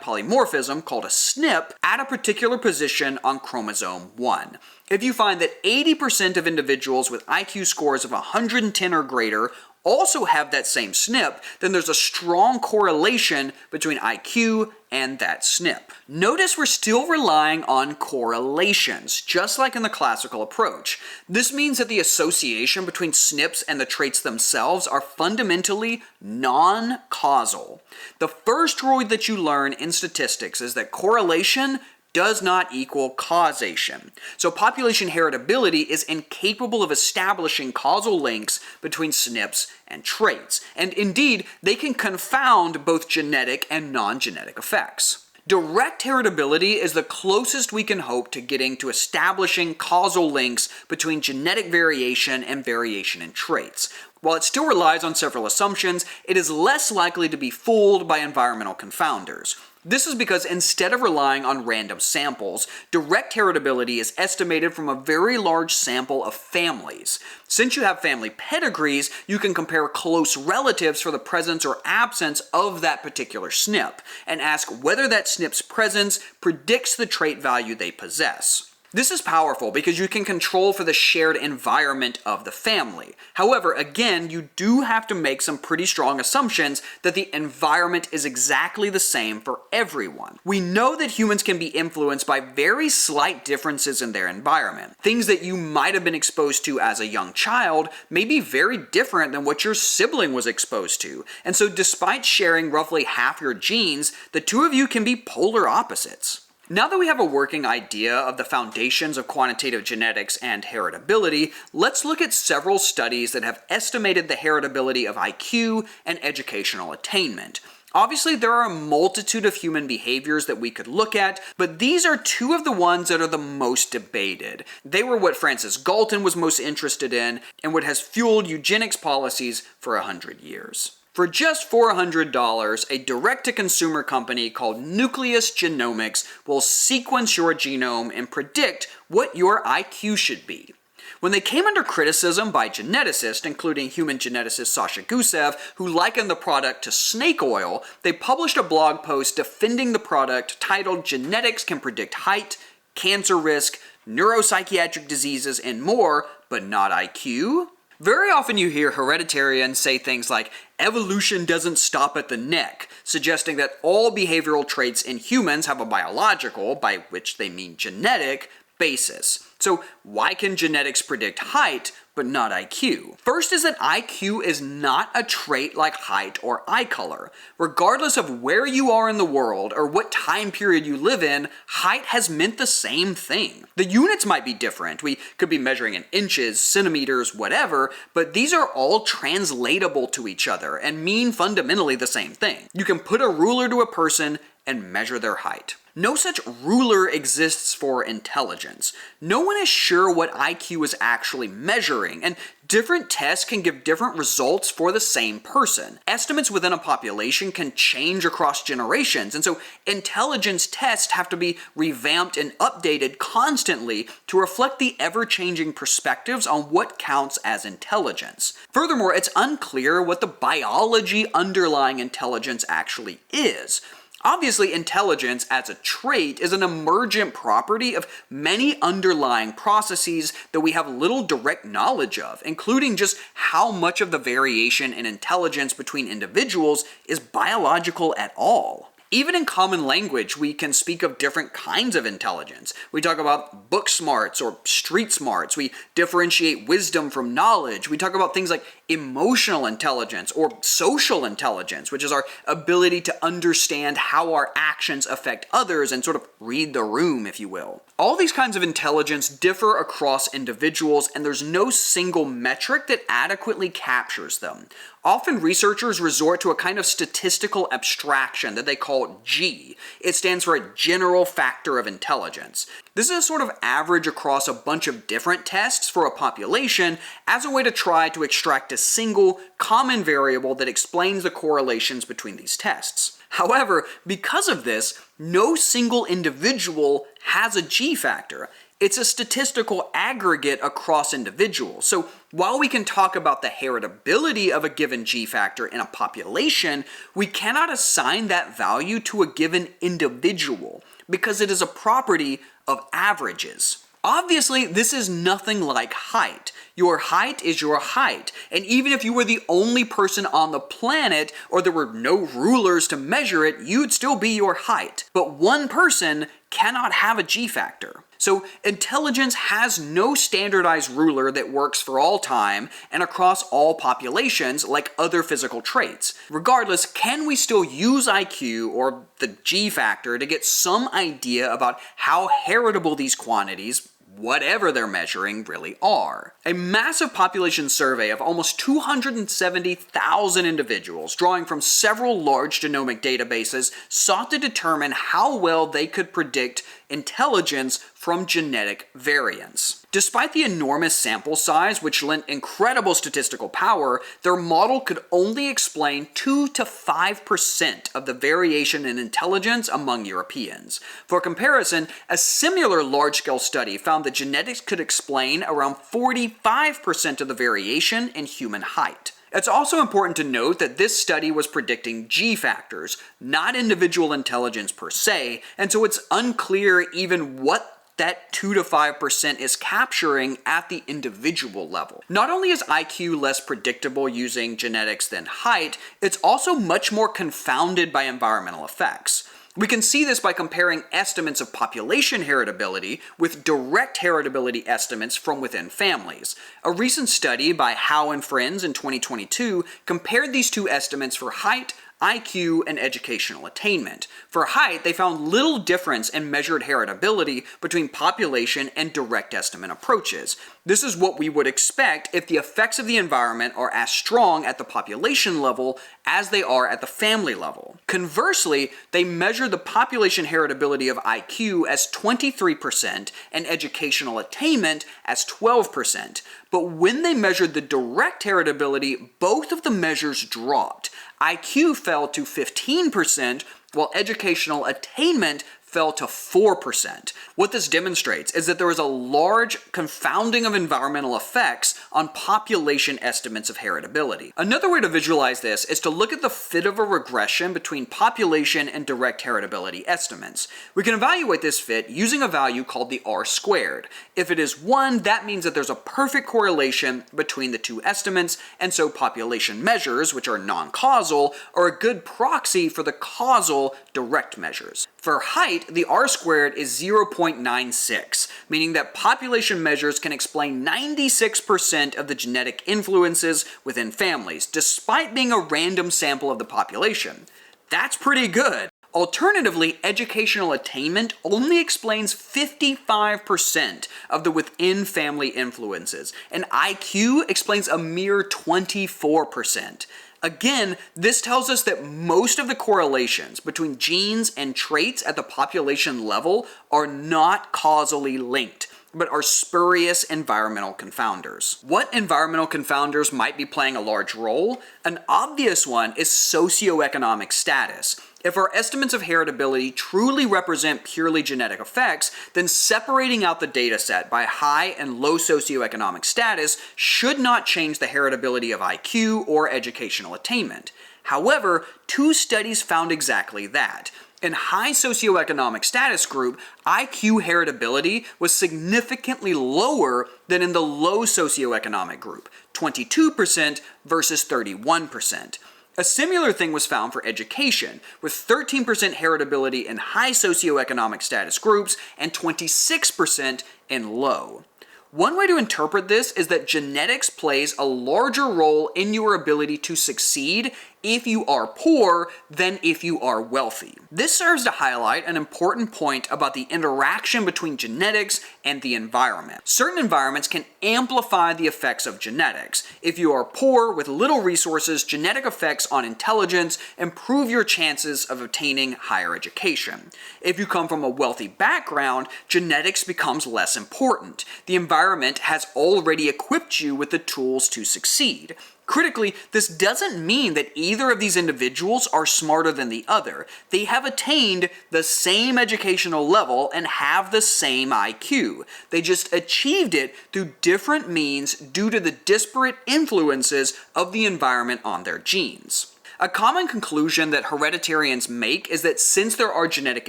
[SPEAKER 1] polymorphism called a SNP at a particular position on chromosome 1. If you find that 80% of individuals with IQ scores of 110 or greater also have that same SNP, then there's a strong correlation between IQ and that SNP. Notice we're still relying on correlations, just like in the classical approach. This means that the association between SNPs and the traits themselves are fundamentally non-causal. The first rule that you learn in statistics is that correlation does not equal causation. So population heritability is incapable of establishing causal links between SNPs and traits. And indeed, they can confound both genetic and non-genetic effects. Direct heritability is the closest we can hope to getting to establishing causal links between genetic variation and variation in traits. While it still relies on several assumptions, it is less likely to be fooled by environmental confounders. This is because instead of relying on random samples, direct heritability is estimated from a very large sample of families. Since you have family pedigrees, you can compare close relatives for the presence or absence of that particular SNP, and ask whether that SNP's presence predicts the trait value they possess. This is powerful because you can control for the shared environment of the family. However, again, you do have to make some pretty strong assumptions that the environment is exactly the same for everyone. We know that humans can be influenced by very slight differences in their environment. Things that you might have been exposed to as a young child may be very different than what your sibling was exposed to. And so despite sharing roughly half your genes, the two of you can be polar opposites. Now that we have a working idea of the foundations of quantitative genetics and heritability, let's look at several studies that have estimated the heritability of IQ and educational attainment. Obviously, there are a multitude of human behaviors that we could look at, but these are two of the ones that are the most debated. They were what Francis Galton was most interested in, and what has fueled eugenics policies for 100 years. For just $400, a direct-to-consumer company called Nucleus Genomics will sequence your genome and predict what your IQ should be. When they came under criticism by geneticists, including human geneticist Sasha Gusev, who likened the product to snake oil, they published a blog post defending the product titled "Genetics Can Predict Height, Cancer Risk, Neuropsychiatric Diseases, and More, but Not IQ?" Very often you hear hereditarians say things like, "Evolution doesn't stop at the neck," suggesting that all behavioral traits in humans have a biological, by which they mean genetic, basis. So why can genetics predict height, but not IQ? First is that IQ is not a trait like height or eye color. Regardless of where you are in the world or what time period you live in, height has meant the same thing. The units might be different. We could be measuring in inches, centimeters, whatever, but these are all translatable to each other and mean fundamentally the same thing. You can put a ruler to a person and measure their height. No such ruler exists for intelligence. No one is sure what IQ is actually measuring, and different tests can give different results for the same person. Estimates within a population can change across generations, and so intelligence tests have to be revamped and updated constantly to reflect the ever-changing perspectives on what counts as intelligence. Furthermore, it's unclear what the biology underlying intelligence actually is. Obviously, intelligence as a trait is an emergent property of many underlying processes that we have little direct knowledge of, including just how much of the variation in intelligence between individuals is biological at all. Even in common language, we can speak of different kinds of intelligence. We talk about book smarts or street smarts. We differentiate wisdom from knowledge. We talk about things like emotional intelligence or social intelligence, which is our ability to understand how our actions affect others and sort of read the room, if you will. All these kinds of intelligence differ across individuals, and there's no single metric that adequately captures them. Often researchers resort to a kind of statistical abstraction that they call G. It stands for a general factor of intelligence. This is a sort of average across a bunch of different tests for a population as a way to try to extract a single common variable that explains the correlations between these tests. However, because of this, no single individual has a G factor. It's a statistical aggregate across individuals. So while we can talk about the heritability of a given G factor in a population, we cannot assign that value to a given individual because it is a property of averages. Obviously, this is nothing like height. Your height is your height, and even if you were the only person on the planet or there were no rulers to measure it, you'd still be your height. But one person cannot have a G factor. So intelligence has no standardized ruler that works for all time and across all populations like other physical traits. Regardless, can we still use IQ or the G factor to get some idea about how heritable these quantities, whatever they're measuring, really are? A massive population survey of almost 270,000 individuals, drawing from several large genomic databases, sought to determine how well they could predict intelligence from genetic variance. Despite the enormous sample size, which lent incredible statistical power, their model could only explain 2 to 5% of the variation in intelligence among Europeans. For comparison, a similar large-scale study found that genetics could explain around 45% of the variation in human height. It's also important to note that this study was predicting G factors, not individual intelligence per se, and so it's unclear even what that 2 to 5% is capturing at the individual level. Not only is IQ less predictable using genetics than height, it's also much more confounded by environmental effects. We can see this by comparing estimates of population heritability with direct heritability estimates from within families. A recent study by Howe and Friends in 2022 compared these two estimates for height, IQ, and educational attainment. For height, they found little difference in measured heritability between population and direct estimate approaches. This is what we would expect if the effects of the environment are as strong at the population level as they are at the family level. Conversely, they measured the population heritability of IQ as 23% and educational attainment as 12%. But when they measured the direct heritability, both of the measures dropped. IQ fell to 15%, while educational attainment fell to 4%. What this demonstrates is that there is a large confounding of environmental effects on population estimates of heritability. Another way to visualize this is to look at the fit of a regression between population and direct heritability estimates. We can evaluate this fit using a value called the R-squared. If it is 1, that means that there's a perfect correlation between the two estimates, and so population measures, which are non-causal, are a good proxy for the causal direct measures. For height, the R-squared is 0.96, meaning that population measures can explain 96% of the genetic influences within families, despite being a random sample of the population. That's pretty good. Alternatively, educational attainment only explains 55% of the within-family influences, and IQ explains a mere 24%. Again, this tells us that most of the correlations between genes and traits at the population level are not causally linked, but are spurious environmental confounders. What environmental confounders might be playing a large role? An obvious one is socioeconomic status. If our estimates of heritability truly represent purely genetic effects, then separating out the dataset by high and low socioeconomic status should not change the heritability of IQ or educational attainment. However, 2 studies found exactly that. In high socioeconomic status group, IQ heritability was significantly lower than in the low socioeconomic group, 22% versus 31%. A similar thing was found for education, with 13% heritability in high socioeconomic status groups and 26% in low. One way to interpret this is that genetics plays a larger role in your ability to succeed if you are poor than if you are wealthy. This serves to highlight an important point about the interaction between genetics and the environment. Certain environments can amplify the effects of genetics. If you are poor with little resources, genetic effects on intelligence improve your chances of obtaining higher education. If you come from a wealthy background, genetics becomes less important. The environment has already equipped you with the tools to succeed. Critically, this doesn't mean that either of these individuals are smarter than the other. They have attained the same educational level and have the same IQ. They just achieved it through different means due to the disparate influences of the environment on their genes. A common conclusion that hereditarians make is that since there are genetic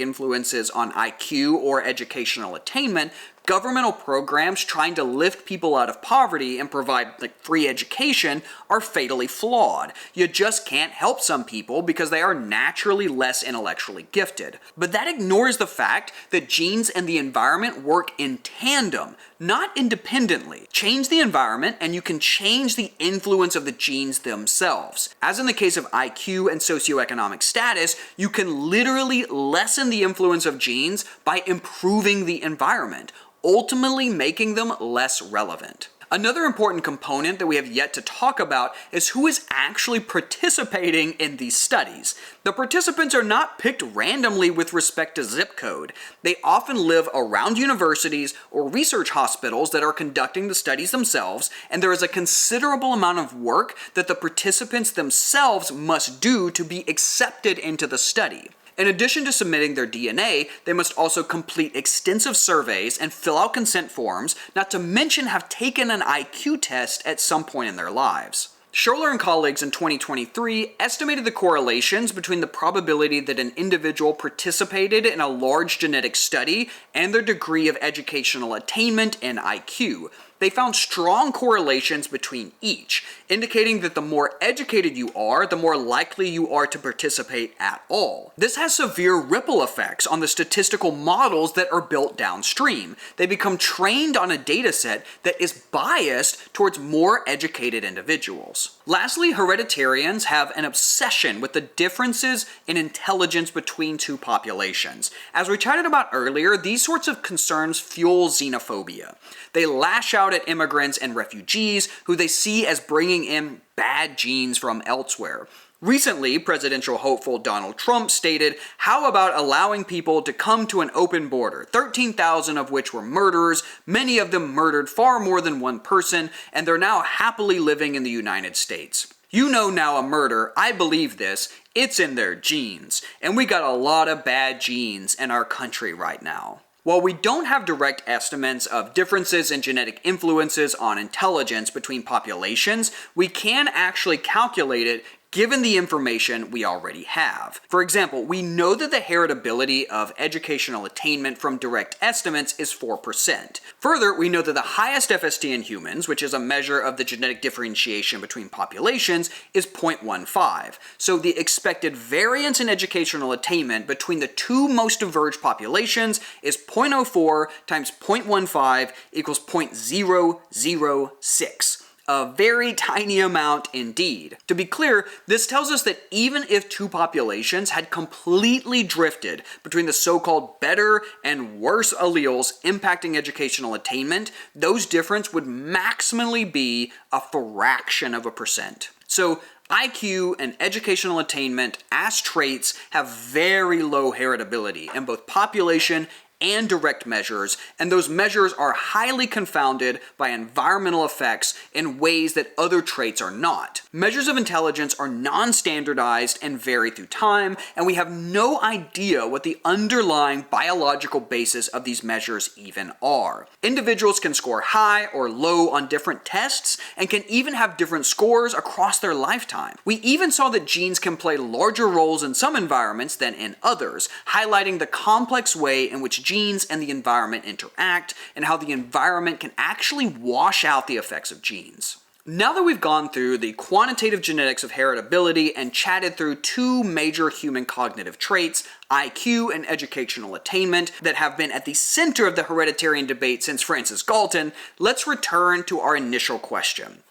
[SPEAKER 1] influences on IQ or educational attainment, governmental programs trying to lift people out of poverty and provide free education are fatally flawed. You just can't help some people because they are naturally less intellectually gifted. But that ignores the fact that genes and the environment work in tandem, not independently. Change the environment and you can change the influence of the genes themselves. As in the case of IQ and socioeconomic status, you can literally lessen the influence of genes by improving the environment, ultimately making them less relevant. Another important component that we have yet to talk about is who is actually participating in these studies. The participants are not picked randomly with respect to zip code. They often live around universities or research hospitals that are conducting the studies themselves, and there is a considerable amount of work that the participants themselves must do to be accepted into the study. In addition to submitting their DNA, they must also complete extensive surveys and fill out consent forms, not to mention have taken an IQ test at some point in their lives. Schorler and colleagues in 2023 estimated the correlations between the probability that an individual participated in a large genetic study and their degree of educational attainment and IQ. They found strong correlations between each, indicating that the more educated you are, the more likely you are to participate at all. This has severe ripple effects on the statistical models that are built downstream. They become trained on a dataset that is biased towards more educated individuals. Lastly, hereditarians have an obsession with the differences in intelligence between two populations. As we chatted about earlier, these sorts of concerns fuel xenophobia. They lash out at immigrants and refugees who they see as bringing in bad genes from elsewhere. Recently, presidential hopeful Donald Trump stated, "How about allowing people to come to an open border, 13,000 of which were murderers, many of them murdered far more than one person, and they're now happily living in the United States. You know now a murder, I believe this, it's in their genes, and we got a lot of bad genes in our country right now." While we don't have direct estimates of differences in genetic influences on intelligence between populations, we can actually calculate it given the information we already have. For example, we know that the heritability of educational attainment from direct estimates is 4%. Further, we know that the highest FST in humans, which is a measure of the genetic differentiation between populations, is 0.15. So the expected variance in educational attainment between the two most diverged populations is 0.04 times 0.15 equals 0.006. A very tiny amount indeed. To be clear, this tells us that even if two populations had completely drifted between the so-called better and worse alleles impacting educational attainment, those differences would maximally be a fraction of a percent. So IQ and educational attainment as traits have very low heritability in both population and direct measures, and those measures are highly confounded by environmental effects in ways that other traits are not. Measures of intelligence are non-standardized and vary through time, and we have no idea what the underlying biological basis of these measures even are. Individuals can score high or low on different tests and can even have different scores across their lifetime. We even saw that genes can play larger roles in some environments than in others, highlighting the complex way in which genes and the environment interact, and how the environment can actually wash out the effects of genes. Now that we've gone through the quantitative genetics of heritability and chatted through two major human cognitive traits, IQ and educational attainment, that have been at the center of the hereditarian debate since Francis Galton, let's return to our initial question.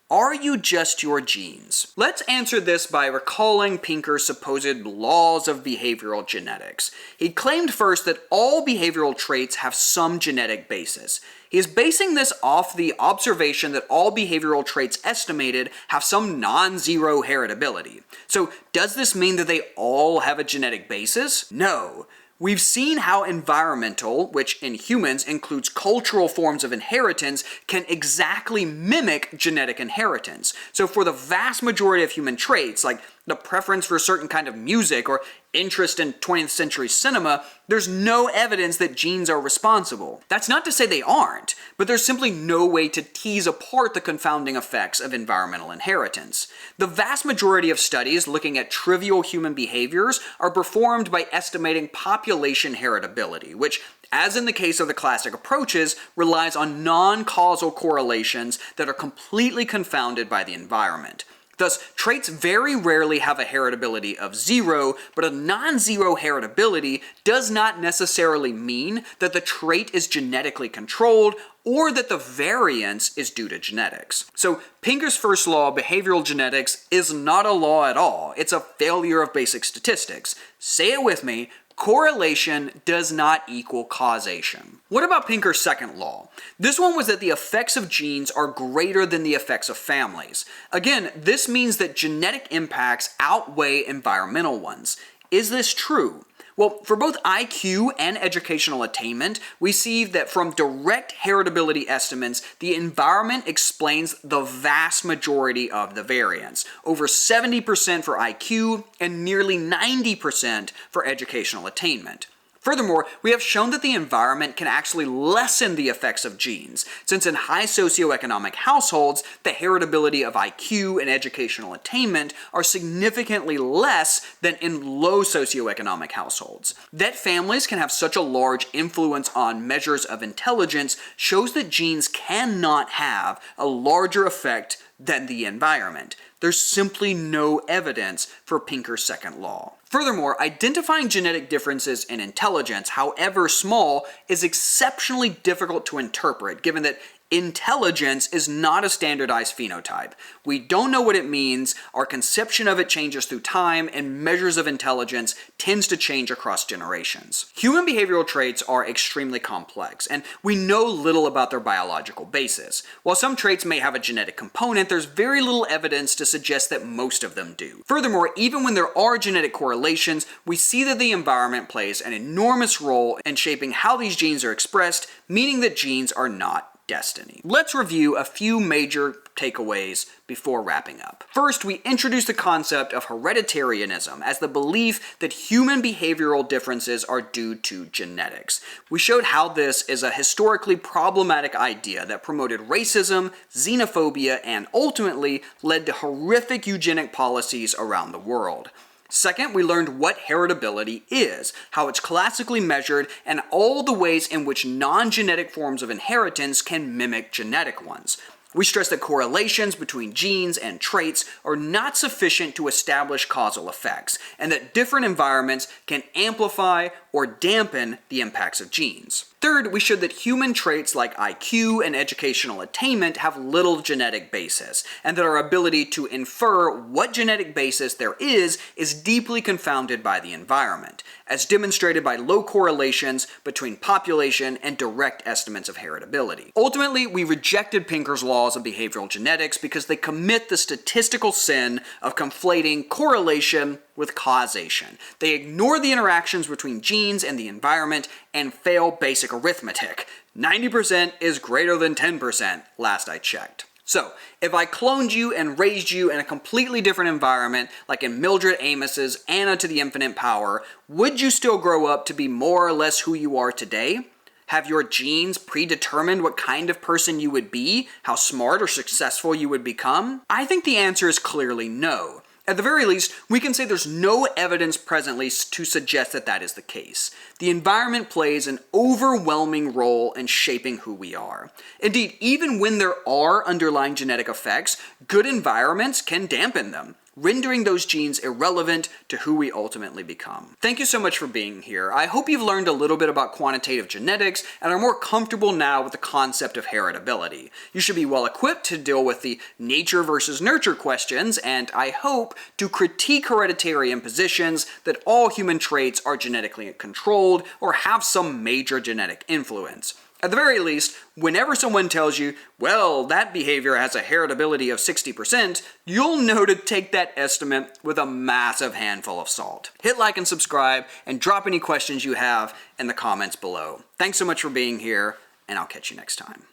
[SPEAKER 1] Are you just your genes? Let's answer this by recalling Pinker's supposed laws of behavioral genetics. He claimed first that all behavioral traits have some genetic basis. He is basing this off the observation that all behavioral traits estimated have some non-zero heritability. So does this mean that they all have a genetic basis? No. We've seen how environmental, which in humans includes cultural forms of inheritance, can exactly mimic genetic inheritance. So for the vast majority of human traits, like the preference for a certain kind of music or interest in 20th century cinema, there's no evidence that genes are responsible. That's not to say they aren't, but there's simply no way to tease apart the confounding effects of environmental inheritance. The vast majority of studies looking at trivial human behaviors are performed by estimating population heritability, which, as in the case of the classic approaches, relies on non-causal correlations that are completely confounded by the environment. Thus, traits very rarely have a heritability of 0, but a non-zero heritability does not necessarily mean that the trait is genetically controlled or that the variance is due to genetics. So Pinker's first law of behavioral genetics is not a law at all. It's a failure of basic statistics. Say it with me. Correlation does not equal causation. What about Pinker's second law? This one was that the effects of genes are greater than the effects of families. Again, this means that genetic impacts outweigh environmental ones. Is this true? Well, for both IQ and educational attainment, we see that from direct heritability estimates, the environment explains the vast majority of the variance, over 70% for IQ and nearly 90% for educational attainment. Furthermore, we have shown that the environment can actually lessen the effects of genes, since in high socioeconomic households, the heritability of IQ and educational attainment are significantly less than in low socioeconomic households. That families can have such a large influence on measures of intelligence shows that genes cannot have a larger effect than the environment. There's simply no evidence for Pinker's second law. Furthermore, identifying genetic differences in intelligence, however small, is exceptionally difficult to interpret, given that intelligence is not a standardized phenotype. We don't know what it means, our conception of it changes through time, and measures of intelligence tends to change across generations. Human behavioral traits are extremely complex, and we know little about their biological basis. While some traits may have a genetic component, there's very little evidence to suggest that most of them do. Furthermore, even when there are genetic correlations, we see that the environment plays an enormous role in shaping how these genes are expressed, meaning that genes are not destiny. Let's review a few major takeaways before wrapping up. First, we introduced the concept of hereditarianism as the belief that human behavioral differences are due to genetics. We showed how this is a historically problematic idea that promoted racism, xenophobia, and ultimately led to horrific eugenic policies around the world. Second, we learned what heritability is, how it's classically measured, and all the ways in which non-genetic forms of inheritance can mimic genetic ones. We stressed that correlations between genes and traits are not sufficient to establish causal effects, and that different environments can amplify or dampen the impacts of genes. Third, we showed that human traits like IQ and educational attainment have little genetic basis, and that our ability to infer what genetic basis there is deeply confounded by the environment, as demonstrated by low correlations between population and direct estimates of heritability. Ultimately, we rejected Pinker's laws of behavioral genetics because they commit the statistical sin of conflating correlation with causation. They ignore the interactions between genes and the environment and fail basic arithmetic. 90% is greater than 10%, last I checked. So, if I cloned you and raised you in a completely different environment, like in Mildred Amos's Anna to the Infinite Power, would you still grow up to be more or less who you are today? Have your genes predetermined what kind of person you would be, how smart or successful you would become? I think the answer is clearly no. At the very least, we can say there's no evidence presently to suggest that that is the case. The environment plays an overwhelming role in shaping who we are. Indeed, even when there are underlying genetic effects, good environments can dampen them, rendering those genes irrelevant to who we ultimately become. Thank you so much for being here. I hope you've learned a little bit about quantitative genetics and are more comfortable now with the concept of heritability. You should be well equipped to deal with the nature versus nurture questions, and I hope to critique hereditarian positions that all human traits are genetically controlled or have some major genetic influence. At the very least, whenever someone tells you, well, that behavior has a heritability of 60%, you'll know to take that estimate with a massive handful of salt. Hit like and subscribe, and drop any questions you have in the comments below. Thanks so much for being here, and I'll catch you next time.